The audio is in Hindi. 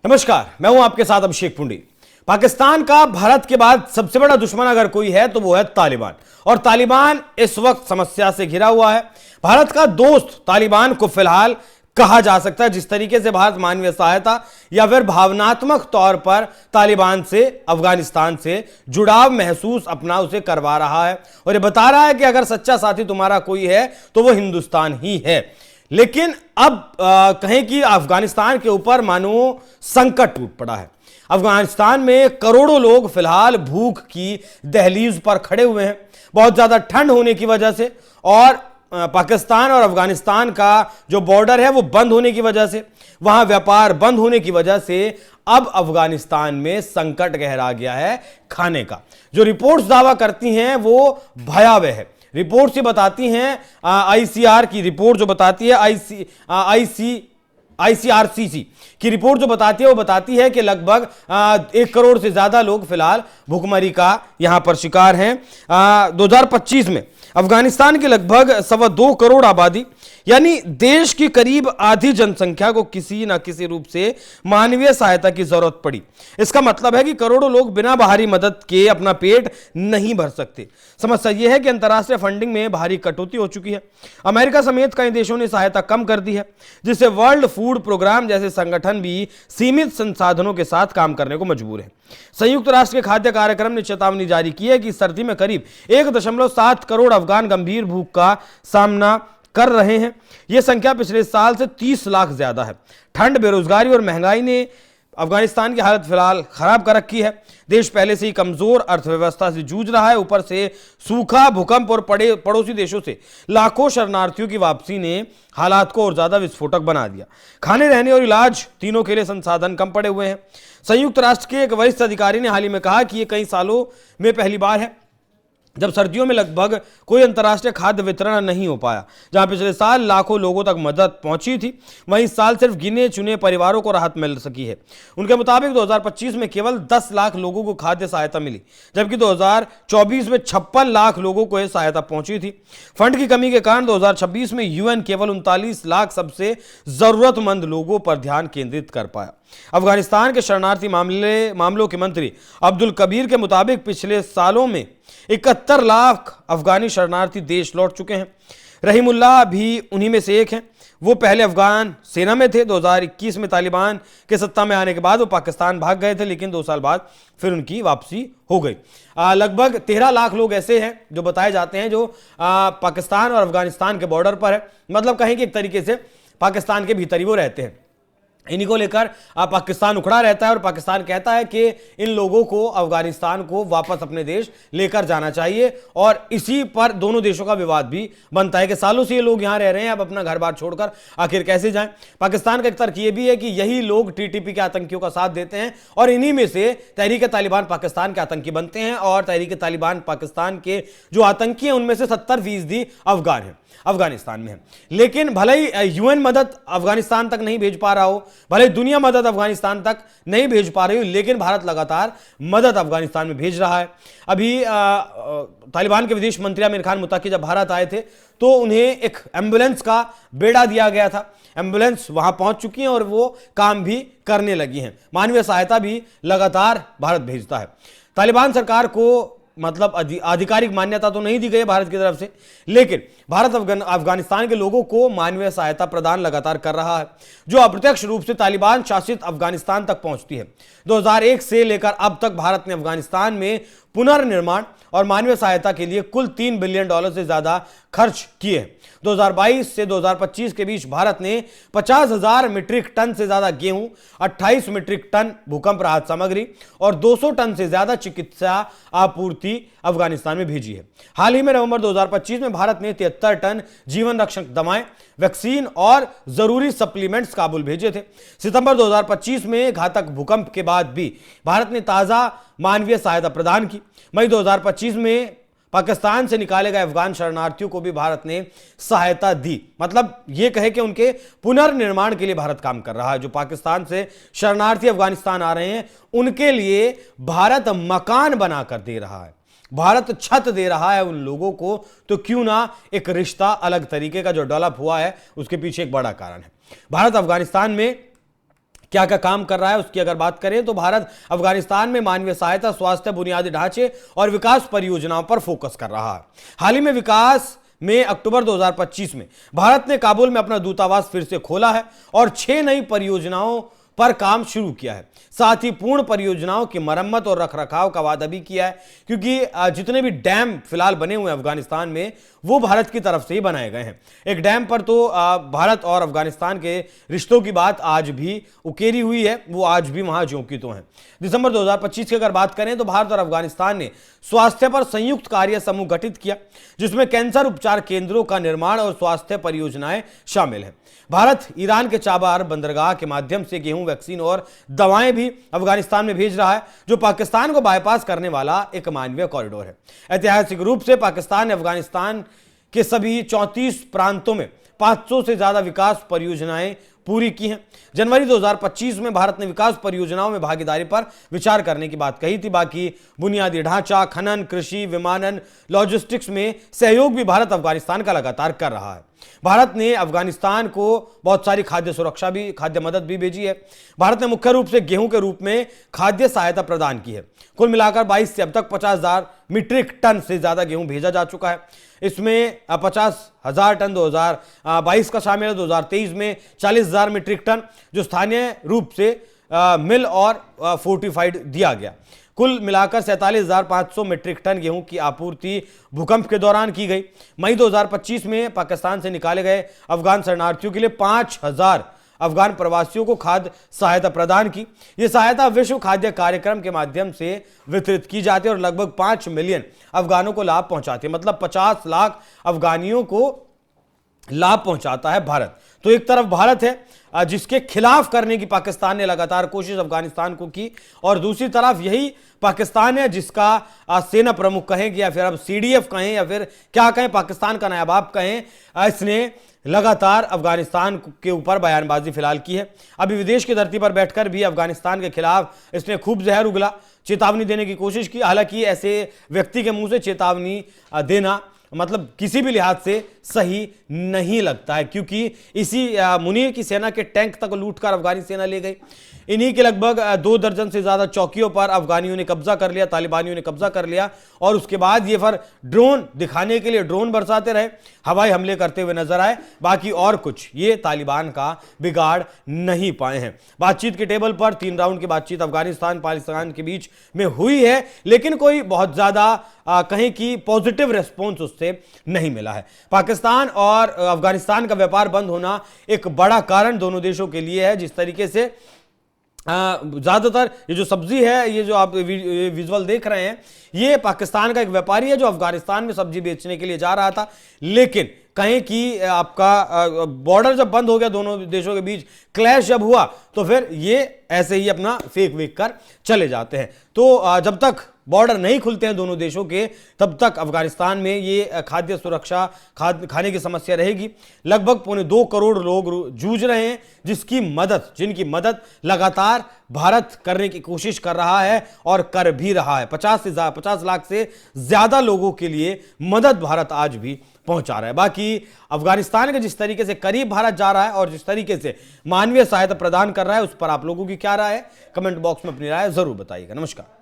नमस्कार, मैं हूं आपके साथ अभिषेक पुंडी। पाकिस्तान का भारत के बाद सबसे बड़ा दुश्मन अगर कोई है तो वो है तालिबान। और तालिबान इस वक्त समस्या से घिरा हुआ है। भारत का दोस्त तालिबान को फिलहाल कहा जा सकता है। जिस तरीके से भारत मानवीय सहायता या फिर भावनात्मक तौर पर तालिबान से, अफगानिस्तान से जुड़ाव महसूस अपना उसे करवा रहा है और ये बता रहा है कि अगर सच्चा साथी तुम्हारा कोई है तो वो हिंदुस्तान ही है। लेकिन अब कहें कि अफगानिस्तान के ऊपर मानो संकट टूट पड़ा है। अफगानिस्तान में करोड़ों लोग फिलहाल भूख की दहलीज पर खड़े हुए हैं। बहुत ज्यादा ठंड होने की वजह से और पाकिस्तान और अफगानिस्तान का जो बॉर्डर है वो बंद होने की वजह से, वहां व्यापार बंद होने की वजह से अब अफगानिस्तान में संकट गहरा गया है खाने का। जो रिपोर्ट्स दावा करती हैं वो भयावह है। रिपोर्ट से बताती हैं, आईसीआर की रिपोर्ट जो बताती है, आईसीआरसीसी की रिपोर्ट जो बताती है वो बताती है कि लगभग 1 करोड़ से ज्यादा लोग फिलहाल भुखमरी का यहां पर शिकार हैं। 2025 में अफगानिस्तान के लगभग 2.25 करोड़ आबादी यानी देश की करीब आधी जनसंख्या को किसी ना किसी रूप से मानवीय सहायता की जरूरत पड़ी। इसका मतलब है कि करोड़ों लोग बिना बाहरी मदद के अपना पेट नहीं भर सकते। समस्या यह है कि अंतर्राष्ट्रीय फंडिंग में भारी कटौती हो चुकी है। अमेरिका समेत कई देशों ने सहायता कम कर दी है, जिससे वर्ल्ड फूड प्रोग्राम जैसे संगठन भी सीमित संसाधनों के साथ काम करने को मजबूर है। संयुक्त राष्ट्र के खाद्य कार्यक्रम ने चेतावनी जारी की है कि सर्दी में करीब 1.7 करोड़ अफगान गंभीर भूख का सामना कर रहे हैं। यह संख्या पिछले साल से 30 लाख ज्यादा है। ठंड, बेरोजगारी और महंगाई ने अफगानिस्तान की हालत फिलहाल खराब कर रखी है। देश पहले से ही कमजोर अर्थव्यवस्था से जूझ रहा है। ऊपर से सूखा, भूकंप और पड़ोसी देशों से लाखों शरणार्थियों की वापसी ने हालात को और ज्यादा विस्फोटक बना दिया। खाने, रहने और इलाज तीनों के लिए संसाधन कम पड़े हुए हैं। संयुक्त राष्ट्र के एक वरिष्ठ अधिकारी ने हाल ही में कहा कि यह कई सालों में पहली बार है जब सर्दियों में लगभग कोई अंतर्राष्ट्रीय खाद्य वितरण नहीं हो पाया। जहां पिछले साल लाखों लोगों तक मदद पहुंची थी, वहीं इस साल सिर्फ गिने चुने परिवारों को राहत मिल सकी है। उनके मुताबिक 2025 में केवल 10 लाख लोगों को खाद्य सहायता मिली, जबकि 2024 में 56 लाख लोगों को यह सहायता पहुंची थी। फंड की कमी के कारण 2026 में यूएन केवल 39 लाख सबसे जरूरतमंद लोगों पर ध्यान केंद्रित कर पाया। अफगानिस्तान के शरणार्थी मामलों के मंत्री अब्दुल कबीर के मुताबिक पिछले सालों में 71 लाख अफगानी शरणार्थी देश लौट चुके हैं। रहीमुल्लाह भी उन्हीं में से एक हैं। वो पहले अफगान सेना में थे। 2021 में तालिबान के सत्ता में आने के बाद वो पाकिस्तान भाग गए थे, लेकिन 2 साल बाद फिर उनकी वापसी हो गई। लगभग 13 लाख लोग ऐसे हैं जो बताए जाते हैं जो पाकिस्तान और अफगानिस्तान के बॉर्डर पर है। मतलब कहें कि एक तरीके से पाकिस्तान के भीतर ही वो रहते हैं। इन्हीं को लेकर पाकिस्तान उखड़ा रहता है और पाकिस्तान कहता है कि इन लोगों को, अफगानिस्तान को वापस अपने देश लेकर जाना चाहिए। और इसी पर दोनों देशों का विवाद भी बनता है कि सालों से ये लोग यहां रह रहे हैं, अब अपना घर बार छोड़कर आखिर कैसे जाएं। पाकिस्तान का एक तर्क यह भी है कि यही लोग टीटीपी के आतंकियों का साथ देते हैं और इन्हीं में से तहरीक तालिबान पाकिस्तान के आतंकी बनते हैं। और तहरीक तालिबान पाकिस्तान के जो आतंकी हैं उनमें से 70% अफगान हैं, अफगानिस्तान में है। लेकिन भले ही यूएन मदद अफगानिस्तान तक नहीं भेज पा रहा हो, भले दुनिया मदद अफगानिस्तान तक नहीं भेज पा रही हो, लेकिन भारत लगातार मदद अफगानिस्तान में भेज रहा है। अभी तालिबान के विदेश मंत्री आमिर खान मुत्ताकी जब भारत आए थे तो उन्हें एक एम्बुलेंस का बेड़ा दिया गया था। एम्बुलेंस वहां पहुंच चुकी है और वो काम भी करने लगी हैं। मानवीय सहायता भी लगातार भारत भेजता है। तालिबान सरकार को मतलब आधिकारिक मान्यता तो नहीं दी गई भारत की तरफ से, लेकिन भारत अफगानिस्तान के लोगों को मानवीय सहायता प्रदान लगातार कर रहा है, जो अप्रत्यक्ष रूप से तालिबान शासित अफगानिस्तान तक पहुंचती है। 2001 से लेकर अब तक भारत ने अफगानिस्तान में पुनर्निर्माण और मानवीय सहायता के लिए कुल $3 बिलियन से ज्यादा खर्च किए। 2022 से 2025 के बीच भारत ने 50,000 मीट्रिक टन से ज्यादा गेहूं, 28 मीट्रिक टन भूकंप राहत सामग्री और 200 टन से ज्यादा चिकित्सा आपूर्ति अफगानिस्तान में भेजी है। हाल ही में नवंबर 2025 में भारत ने 73 टन जीवन रक्षक दवाएं, वैक्सीन और जरूरी सप्लीमेंट्स काबुल भेजे थे। सितंबर 2025 में घातक भूकंप के बाद भी भारत ने ताजा मानवीय सहायता प्रदान की। मई 2025 में पाकिस्तान से निकाले गए अफगान शरणार्थियों को भी भारत ने सहायता दी। मतलब यह कहे कि उनके पुनर्निर्माण के लिए भारत काम कर रहा है। जो पाकिस्तान से शरणार्थी अफगानिस्तान आ रहे हैं उनके लिए भारत मकान बनाकर दे रहा है, भारत छत दे रहा है उन लोगों को। तो क्यों ना एक रिश्ता अलग तरीके का जो डेवलप हुआ है उसके पीछे एक बड़ा कारण है। भारत अफगानिस्तान में क्या क्या काम कर रहा है उसकी अगर बात करें तो भारत अफगानिस्तान में मानवीय सहायता, स्वास्थ्य, बुनियादी ढांचे और विकास परियोजनाओं पर फोकस कर रहा है। हाल ही में विकास में अक्टूबर 2025 में भारत ने काबुल में अपना दूतावास फिर से खोला है और 6 नई परियोजनाओं पर काम शुरू किया है। साथ ही पूर्ण परियोजनाओं की मरम्मत और रखरखाव का वादा भी किया है, क्योंकि जितने भी डैम फिलहाल बने हुए हैं अफगानिस्तान में वो भारत की तरफ से ही बनाए गए हैं। एक डैम पर तो भारत और अफगानिस्तान के रिश्तों की बात आज भी उकेरी हुई है, वो आज भी वहां ज्यों की त्यों है। दिसंबर 2025 की अगर बात करें तो भारत और अफगानिस्तान ने स्वास्थ्य पर संयुक्त कार्य समूह गठित किया, जिसमें कैंसर उपचार केंद्रों का निर्माण और स्वास्थ्य परियोजनाएं शामिल हैं। भारत ईरान के चाबार बंदरगाह के माध्यम से गेहूं, वैक्सीन और दवाएं भी अफगानिस्तान में भेज रहा है, जो पाकिस्तान को बाईपास करने वाला एक मानवीय कॉरिडोर है। ऐतिहासिक रूप से पाकिस्तान ने अफगानिस्तान के सभी 34 प्रांतों में 500 से ज्यादा विकास परियोजनाएं पूरी की हैं। जनवरी 2025 में भारत ने विकास परियोजनाओं में भागीदारी पर विचार करने की बात कही थी। बाकी बुनियादी ढांचा, खनन, कृषि, विमानन, लॉजिस्टिक्स में सहयोग भी भारत अफगानिस्तान का लगातार कर रहा है। भारत ने अफगानिस्तान को बहुत सारी खाद्य मदद भी भेजी है। भारत ने मुख्य रूप से गेहूं के रूप में खाद्य सहायता प्रदान की है। कुल मिलाकर 22 से अब तक 50,000 मीट्रिक टन से ज्यादा गेहूं भेजा जा चुका है। इसमें 50,000 टन 2022 का शामिल है। 2023 में 40,000 मीट्रिक टन जो स्थानीय रूप से मिल और फोर्टिफाइड दिया गया। कुल मिलाकर 47,500 मीट्रिक टन गेहूं की आपूर्ति भूकंप के दौरान की गई। मई 2025 में पाकिस्तान से निकाले गए अफगान शरणार्थियों के लिए 5,000 अफगान प्रवासियों को खाद्य सहायता प्रदान की। यह सहायता विश्व खाद्य कार्यक्रम के माध्यम से वितरित की जाती है और लगभग 5 मिलियन अफगानों को लाभ पहुंचाती है। मतलब 50 लाख अफगानियों को लाभ पहुंचाता है भारत। तो एक तरफ भारत है जिसके खिलाफ करने की पाकिस्तान ने लगातार कोशिश अफगानिस्तान को की, और दूसरी तरफ यही पाकिस्तान है जिसका सेना प्रमुख कहें या फिर अब सीडीएफ कहें या फिर क्या कहें, पाकिस्तान का नया बाप कहें, इसने लगातार अफगानिस्तान के ऊपर बयानबाजी फिलहाल की है। अभी विदेश की धरती पर बैठकर भी अफगानिस्तान के खिलाफ इसने खूब जहर उगला, चेतावनी देने की कोशिश की। हालांकि ऐसे व्यक्ति के मुंह से चेतावनी देना मतलब किसी भी लिहाज से सही नहीं लगता है, क्योंकि इसी मुनीर की सेना के टैंक तक लूटकर अफगानी सेना ले गई। इन्हीं के लगभग 2 दर्जन से ज्यादा चौकियों पर अफगानियों ने कब्जा कर लिया, तालिबानियों ने कब्जा कर लिया, और उसके बाद ये फिर ड्रोन दिखाने के लिए ड्रोन बरसाते रहे, हवाई हमले करते हुए नजर आए। बाकी और कुछ ये तालिबान का बिगाड़ नहीं पाए हैं। बातचीत के टेबल पर 3 राउंड की बातचीत अफगानिस्तान पाकिस्तान के बीच में हुई है, लेकिन कोई बहुत ज्यादा कहें कि पॉजिटिव रेस्पॉन्स उससे नहीं मिला है। पाकिस्तान और अफगानिस्तान का व्यापार बंद होना एक बड़ा कारण दोनों देशों के लिए है। जिस तरीके से ज्यादातर ये जो सब्जी है, ये जो आप विजुअल देख रहे हैं, ये पाकिस्तान का एक व्यापारी है जो अफगानिस्तान में सब्जी बेचने के लिए जा रहा था, लेकिन कहें कि आपका बॉर्डर जब बंद हो गया, दोनों देशों के बीच क्लैश जब हुआ, तो फिर ये ऐसे ही अपना फेंक वेक कर चले जाते हैं। तो जब तक बॉर्डर नहीं खुलते हैं दोनों देशों के, तब तक अफगानिस्तान में ये खाद्य सुरक्षा, खाने की समस्या रहेगी। लगभग 2.25 करोड़ लोग जूझ रहे हैं, जिनकी मदद लगातार भारत करने की कोशिश कर रहा है और कर भी रहा है। 50 लाख से ज्यादा लोगों के लिए मदद भारत आज भी पहुंचा रहा है। बाकी अफगानिस्तान के जिस तरीके से करीब भारत जा रहा है और जिस तरीके से मानवीय सहायता प्रदान कर रहा है, उस पर आप लोगों की क्या राय है? कमेंट बॉक्स में अपनी राय जरूर बताइएगा। नमस्कार।